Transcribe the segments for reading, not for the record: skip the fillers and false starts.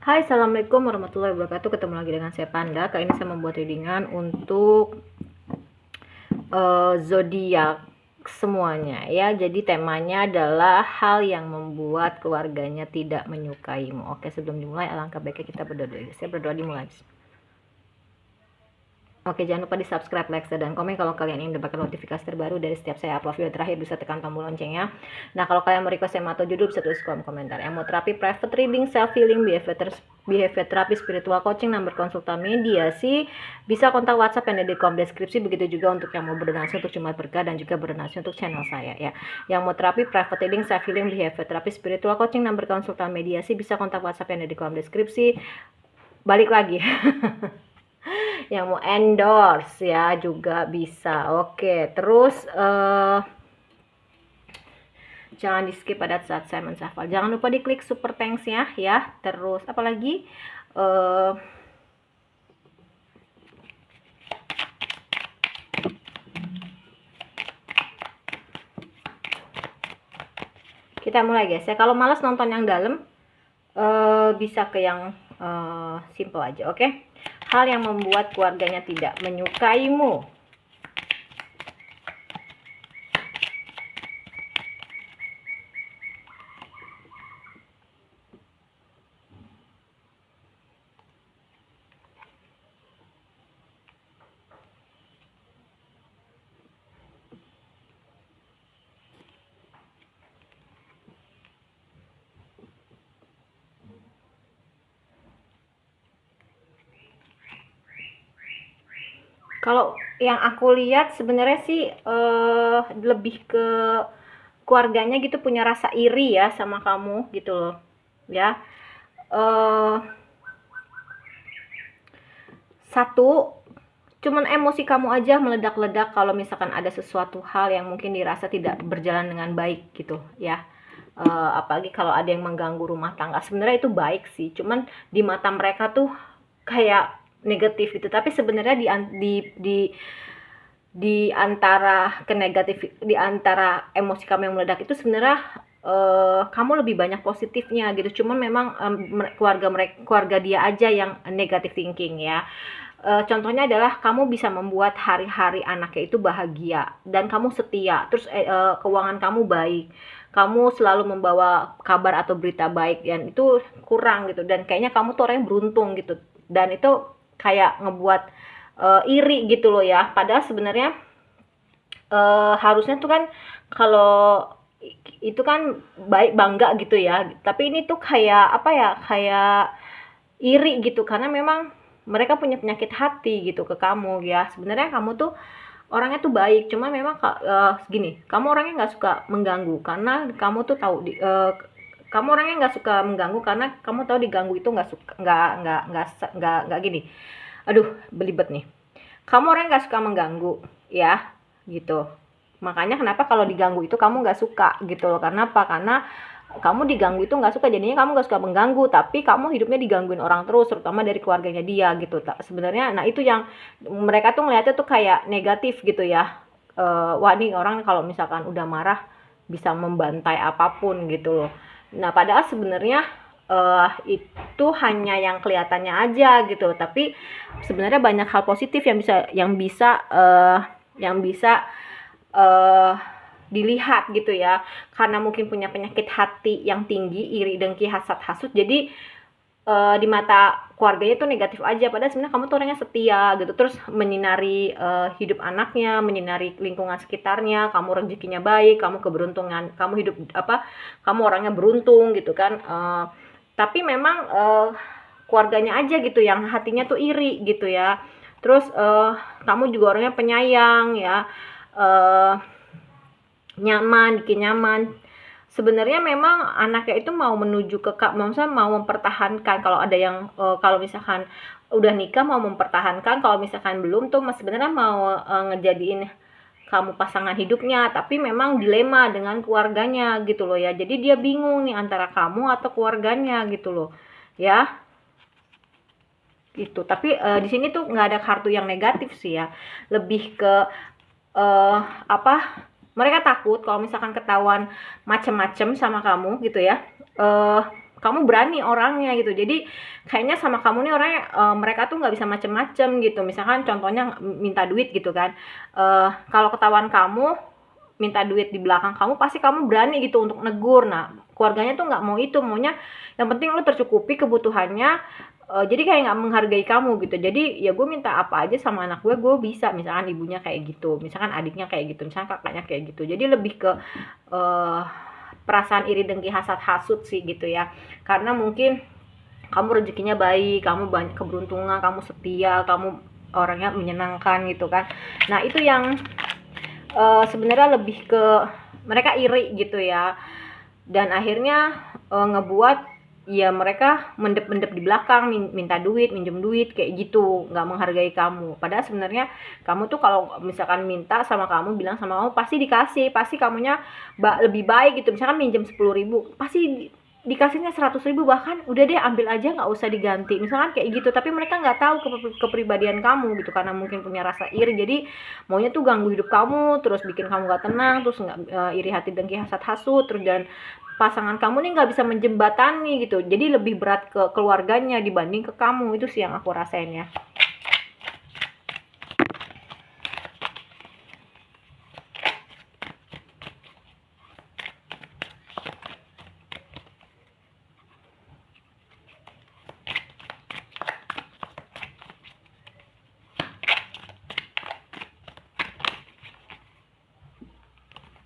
Hai, assalamualaikum warahmatullahi wabarakatuh. Ketemu lagi dengan saya Panda. Kali ini saya membuat readingan untuk zodiak semuanya ya. Jadi temanya adalah hal yang membuat keluarganya tidak menyukaimu. Oke, sebelum dimulai alangkah baiknya kita berdoa dulu. Saya berdoa dimulai. Oke, jangan lupa di subscribe, like, share, dan komen kalau kalian ingin mendapatkan notifikasi terbaru dari setiap saya upload video terakhir. Bisa tekan tombol loncengnya. Nah, kalau kalian mau request tema atau judul bisa tulis kolom komentar. Yang mau terapi, private reading, self healing, behavior terapi, spiritual coaching, nomor konsultan mediasi, bisa kontak WhatsApp yang ada di kolom deskripsi. Begitu juga untuk yang mau berdonasi untuk Jumat Berkah dan juga berdonasi untuk channel saya ya. Yang mau terapi, private reading, self healing, behavior terapi, spiritual coaching, nomor konsultan mediasi, bisa kontak WhatsApp yang ada di kolom deskripsi. Balik lagi. Yang mau endorse ya juga bisa. Oke, terus jangan di skip pada saat saya menshafal. Jangan lupa diklik super thanks ya. Terus apalagi kita mulai guys ya. Kalau malas nonton yang dalam bisa ke yang simple aja, oke? Hal yang membuat keluarganya tidak menyukaimu. Kalau yang aku lihat sebenarnya sih lebih ke keluarganya gitu punya rasa iri ya sama kamu gitu loh ya. Satu, cuman emosi kamu aja meledak-ledak kalau misalkan ada sesuatu hal yang mungkin dirasa tidak berjalan dengan baik gitu ya. Apalagi kalau ada yang mengganggu rumah tangga, sebenarnya itu baik sih, cuman di mata mereka tuh kayak negatif gitu, tapi sebenarnya di antara di antara emosi kamu yang meledak itu sebenarnya kamu lebih banyak positifnya gitu. Cuman memang keluarga dia aja yang negative thinking ya. Contohnya adalah kamu bisa membuat hari-hari anaknya itu bahagia dan kamu setia. Terus keuangan kamu baik. Kamu selalu membawa kabar atau berita baik dan itu kurang gitu. Dan kayaknya kamu tuh orang yang beruntung gitu. Dan itu kayak ngebuat iri gitu loh ya. Padahal sebenarnya harusnya tuh kan kalau itu kan baik, bangga gitu ya. Tapi ini tuh kayak apa ya? Kayak iri gitu karena memang mereka punya penyakit hati gitu ke kamu ya. Sebenarnya kamu tuh orangnya tuh baik, cuma memang gini, kamu orangnya nggak suka mengganggu karena kamu tuh tahu kamu orangnya nggak suka mengganggu karena kamu tahu diganggu itu nggak suka, nggak gini. Aduh, belibet nih. Kamu orangnya nggak suka mengganggu ya, gitu. Makanya kenapa kalau diganggu itu kamu nggak suka gitu loh. Karena apa? Karena kamu diganggu itu nggak suka, jadinya kamu nggak suka mengganggu, tapi kamu hidupnya digangguin orang terus, terutama dari keluarganya dia gitu. Sebenarnya, nah itu yang mereka tuh ngeliatnya tuh kayak negatif gitu ya. Wah nih orang kalau misalkan udah marah bisa membantai apapun gitu loh. Nah padahal sebenarnya itu hanya yang kelihatannya aja gitu, tapi sebenarnya banyak hal positif yang bisa dilihat gitu ya. Karena mungkin punya penyakit hati yang tinggi, iri, dengki, hasad, hasut, jadi di mata keluarganya tuh negatif aja, padahal sebenarnya kamu tuh orangnya setia gitu, terus menyinari hidup anaknya, menyinari lingkungan sekitarnya, kamu rezekinya baik, kamu keberuntungan, kamu hidup kamu orangnya beruntung gitu kan. Tapi memang keluarganya aja gitu yang hatinya tuh iri gitu ya. Terus kamu juga orangnya penyayang ya, bikin nyaman. Sebenarnya memang anaknya itu mau menuju ke maksudnya mau mempertahankan, kalau ada yang kalau misalkan udah nikah mau mempertahankan, kalau misalkan belum tuh sebenarnya mau ngejadiin kamu pasangan hidupnya, tapi memang dilema dengan keluarganya gitu loh ya. Jadi dia bingung nih antara kamu atau keluarganya gitu loh ya. Gitu. Tapi di sini tuh nggak ada kartu yang negatif sih ya. Lebih ke mereka takut kalau misalkan ketahuan macem-macem sama kamu gitu ya. kamu berani orangnya gitu. Jadi kayaknya sama kamu nih orangnya, mereka tuh nggak bisa macem-macem gitu. Misalkan contohnya minta duit gitu kan, kalau ketahuan kamu minta duit di belakang kamu, pasti kamu berani gitu untuk negur. Nah, keluarganya tuh nggak mau itu, maunya yang penting lu tercukupi kebutuhannya, jadi kayak nggak menghargai kamu gitu. Jadi ya gue minta apa aja sama anak gue bisa. Misalkan ibunya kayak gitu, misalkan adiknya kayak gitu, misalkan kakaknya kayak gitu. Jadi lebih ke uh, perasaan iri dengki hasad hasut sih gitu ya. Karena mungkin kamu rezekinya baik, kamu banyak keberuntungan, kamu setia, kamu orangnya menyenangkan gitu kan. Nah itu yang sebenarnya lebih ke mereka iri gitu ya, dan akhirnya ngebuat ya mereka mendep-mendep di belakang, minta duit, minjem duit kayak gitu, nggak menghargai kamu. Padahal sebenarnya kamu tuh kalau misalkan minta sama kamu, bilang sama kamu pasti dikasih, pasti kamunya lebih baik gitu. Misalkan minjem 10.000, pasti dikasihnya 100.000, bahkan udah deh ambil aja nggak usah diganti, misalkan kayak gitu. Tapi mereka nggak tahu kepribadian kamu gitu, karena mungkin punya rasa iri, jadi maunya tuh ganggu hidup kamu, terus bikin kamu nggak tenang, terus nggak iri hati dengki hasad hasut, terus dan pasangan kamu nih nggak bisa menjembatani gitu, jadi lebih berat ke keluarganya dibanding ke kamu. Itu sih yang aku rasain ya.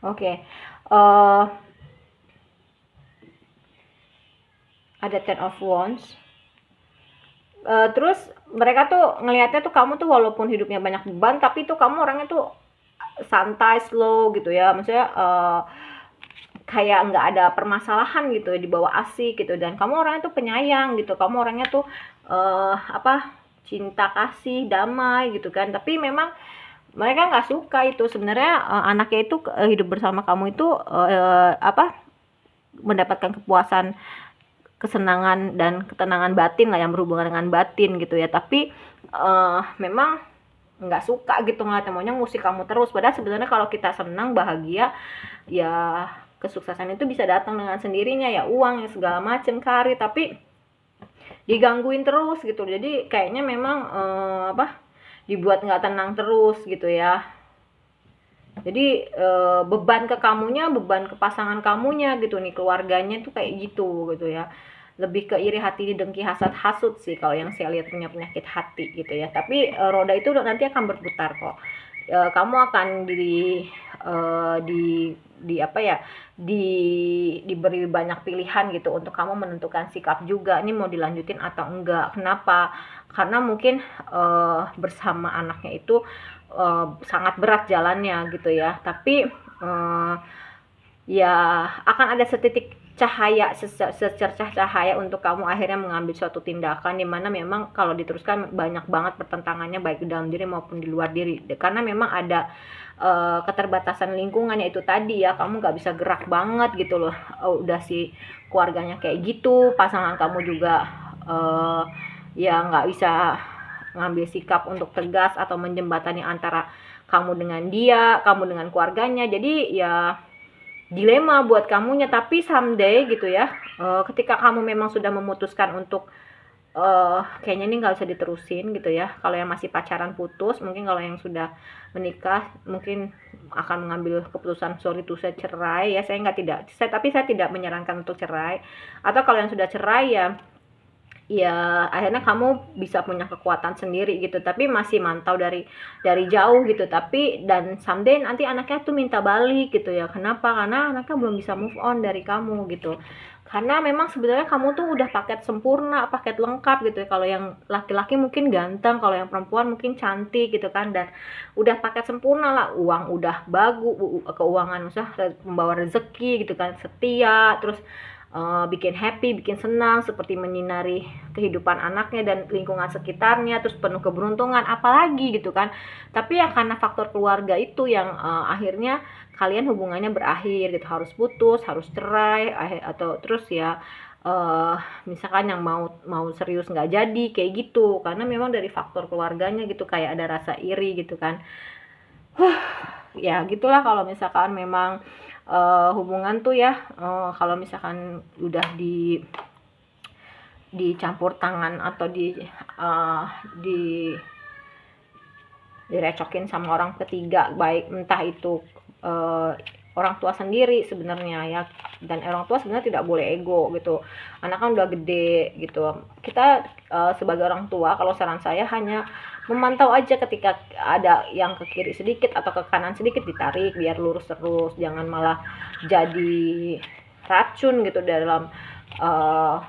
Oke, ada Ten of Wands. Terus mereka tuh ngelihatnya tuh kamu tuh walaupun hidupnya banyak beban, tapi tuh kamu orangnya tuh santai, slow gitu ya. Maksudnya kayak nggak ada permasalahan gitu, dibawa asik gitu. Dan kamu orangnya tuh penyayang gitu, kamu orangnya tuh apa, cinta kasih damai gitu kan. Tapi memang mereka nggak suka itu sebenarnya, anaknya itu hidup bersama kamu itu apa, mendapatkan kepuasan, kesenangan dan ketenangan batin lah yang berhubungan dengan batin gitu ya. Tapi memang nggak suka gitu ngeliatnya, maunya ngusik kamu terus. Padahal sebenarnya kalau kita senang bahagia ya kesuksesan itu bisa datang dengan sendirinya ya, uang ya segala macem, karir. Tapi digangguin terus gitu, jadi kayaknya memang apa, dibuat nggak tenang terus gitu ya. Jadi beban ke kamunya, beban ke pasangan kamunya gitu nih, keluarganya tuh kayak gitu gitu ya. Lebih ke iri hati dengki hasad hasut sih kalau yang saya lihat, punya penyakit hati gitu ya. Tapi roda itu nanti akan berputar kok. Kamu akan di apa ya, diberi banyak pilihan gitu untuk kamu menentukan sikap juga, ini mau dilanjutin atau enggak. Kenapa? Karena mungkin bersama anaknya itu sangat berat jalannya gitu ya. Tapi ya akan ada setitik cahaya, secercah cahaya untuk kamu akhirnya mengambil suatu tindakan, dimana memang kalau diteruskan banyak banget pertentangannya, baik di dalam diri maupun di luar diri. Karena memang ada keterbatasan lingkungan, yaitu tadi ya, kamu nggak bisa gerak banget gitu loh. Udah si keluarganya kayak gitu, pasangan kamu juga ya nggak bisa ngambil sikap untuk tegas atau menjembatani antara kamu dengan dia, kamu dengan keluarganya. Jadi ya dilema buat kamunya. Tapi someday gitu ya, ketika kamu memang sudah memutuskan untuk kayaknya ini nggak usah diterusin gitu ya. Kalau yang masih pacaran putus, mungkin kalau yang sudah menikah mungkin akan mengambil keputusan sorry to say cerai ya. Tapi saya tidak menyarankan untuk cerai. Atau kalau yang sudah cerai ya akhirnya kamu bisa punya kekuatan sendiri gitu, tapi masih mantau dari jauh gitu. Tapi dan someday nanti anaknya tuh minta balik gitu ya. Kenapa? Karena anaknya belum bisa move on dari kamu gitu. Karena memang sebenarnya kamu tuh udah paket sempurna, paket lengkap gitu ya. Kalau yang laki-laki mungkin ganteng, kalau yang perempuan mungkin cantik gitu kan. Dan udah paket sempurna lah, uang udah bagus, keuangan maksudnya membawa rezeki gitu kan, setia, terus bikin happy, bikin senang, seperti menyinari kehidupan anaknya dan lingkungan sekitarnya, terus penuh keberuntungan, apalagi gitu kan. Tapi ya karena faktor keluarga itu yang akhirnya kalian hubungannya berakhir gitu, harus putus, harus cerai, atau terus ya misalkan yang mau serius nggak jadi kayak gitu, karena memang dari faktor keluarganya gitu, kayak ada rasa iri gitu kan. Ya gitulah kalau misalkan memang hubungan tuh ya, kalau misalkan udah di dicampur tangan atau uh, di direcokin sama orang ketiga, baik entah itu orang tua sendiri sebenarnya ya, dan orang tua sebenarnya tidak boleh ego gitu, anak kan udah gede gitu. Kita sebagai orang tua, kalau saran saya hanya memantau aja, ketika ada yang ke kiri sedikit atau ke kanan sedikit ditarik biar lurus terus, jangan malah jadi racun gitu dalam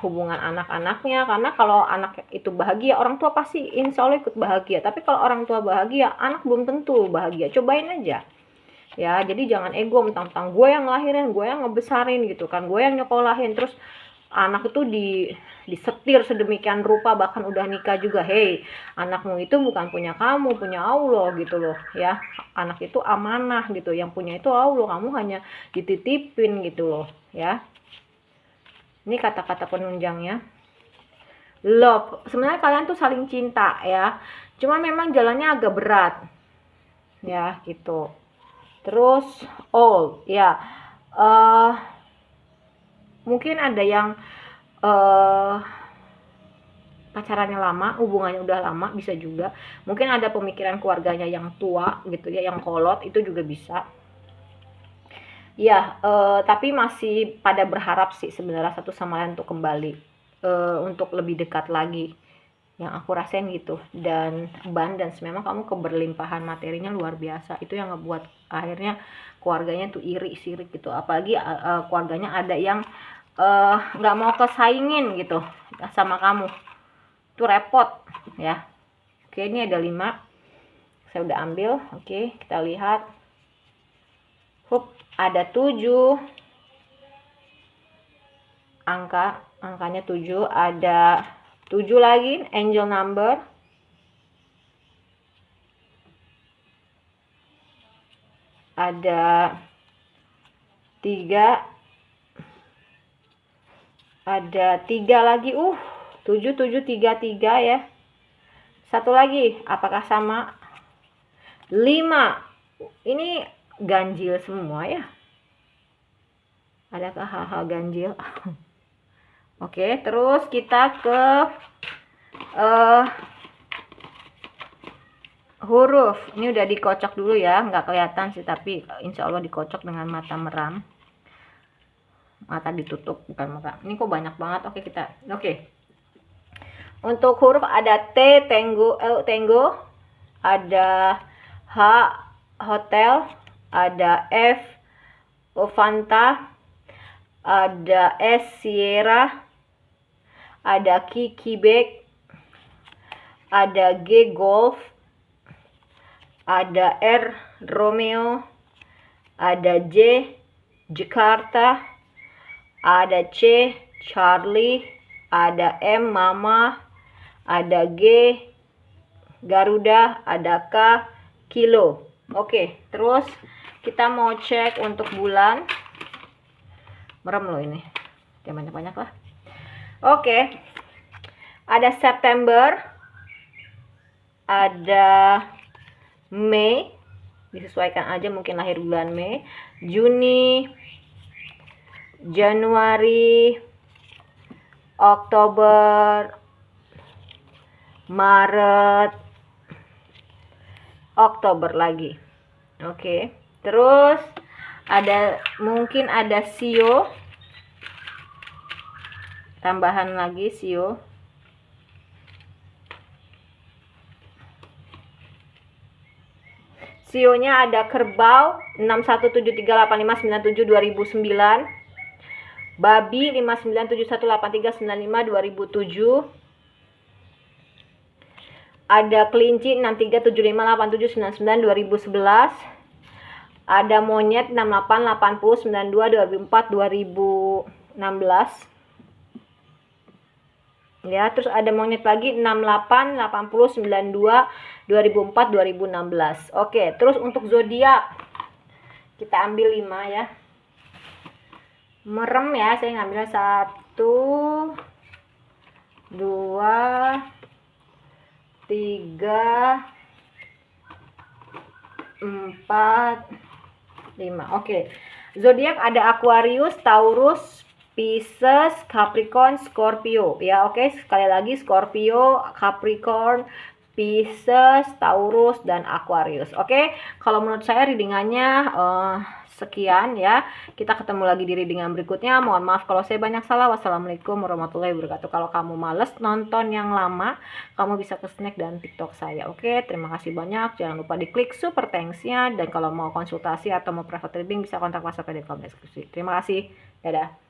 hubungan anak-anaknya. Karena kalau anak itu bahagia, orang tua pasti insya Allah ikut bahagia. Tapi kalau orang tua bahagia, anak belum tentu bahagia. Cobain aja ya. Jadi jangan ego, mentang-mentang gue yang ngelahirin, gue yang ngebesarin gitu kan, gue yang nyekolahin, terus anak itu disetir sedemikian rupa, bahkan udah nikah juga. Hei, anakmu itu bukan punya kamu, punya Allah gitu loh ya. Anak itu amanah gitu, yang punya itu Allah, kamu hanya dititipin gitu loh ya. Ini kata-kata penunjangnya. Love, sebenarnya kalian tuh saling cinta ya, cuma memang jalannya agak berat ya gitu. Terus old ya, mungkin ada yang pacarannya lama, hubungannya udah lama, bisa juga. Mungkin ada pemikiran keluarganya yang tua gitu ya, yang kolot, itu juga bisa ya. Tapi masih pada berharap sih sebenarnya satu sama lain untuk kembali, untuk lebih dekat lagi, yang aku rasain gitu. Dan abundance, memang kamu keberlimpahan materinya luar biasa, itu yang ngebuat akhirnya keluarganya tuh iri sirik gitu. Apalagi keluarganya ada yang nggak mau kesaingin gitu sama kamu, itu repot ya. Oke, ini ada 5 saya udah ambil. Oke, kita lihat. Ada 7 angkanya 7, ada 7 lagi angel number, ada 3, ada 3 lagi, 7 7 3 3 ya. Satu lagi, apakah sama? 5. Ini ganjil semua ya, adakah hal-hal ganjil? Oke, terus kita ke huruf. Ini udah dikocok dulu ya, nggak kelihatan sih, tapi insya Allah dikocok dengan mata meram, mata ditutup, bukan mata. Ini kok banyak banget. Oke. Untuk huruf ada T, Tango, ada H, hotel, ada F, Fanta, ada S, Sierra, ada Q, Quebec, ada G, golf, ada R, Romeo, ada J, Jakarta, ada C, Charlie, ada M, Mama, ada G, Garuda, ada K, Kilo. Oke, terus kita mau cek untuk bulan. Merem loh ini, jangan banyak-banyak lah. Oke, ada September, ada Mei, disesuaikan aja, mungkin lahir bulan Mei, Juni, Januari, Oktober, Maret, Oktober lagi. Oke, terus mungkin ada Sio, tambahan lagi Sio. Sionya ada kerbau 6173859 babi 59718395 ada kelinci 63758799 2011, ada monyet 688092 2004 2016 ya. Terus ada monyet lagi 688092 2004 2016. Oke, terus untuk zodiak kita ambil 5 ya. Merem ya, saya ngambil 1 2 3 4 5. Oke. Zodiak ada Aquarius, Taurus, Pisces, Capricorn, Scorpio. Ya, oke. Sekali lagi Scorpio, Capricorn, Pisces, Taurus, dan Aquarius. Oke, kalau menurut saya readingannya sekian ya. Kita ketemu lagi di readingan berikutnya. Mohon maaf kalau saya banyak salah. Wassalamualaikum warahmatullahi wabarakatuh. Kalau kamu males nonton yang lama, kamu bisa ke snack dan TikTok saya. Oke, terima kasih banyak. Jangan lupa diklik super thanks-nya. Dan kalau mau konsultasi atau mau private reading, bisa kontak WhatsApp di kolom deskripsi. Terima kasih. Dadah.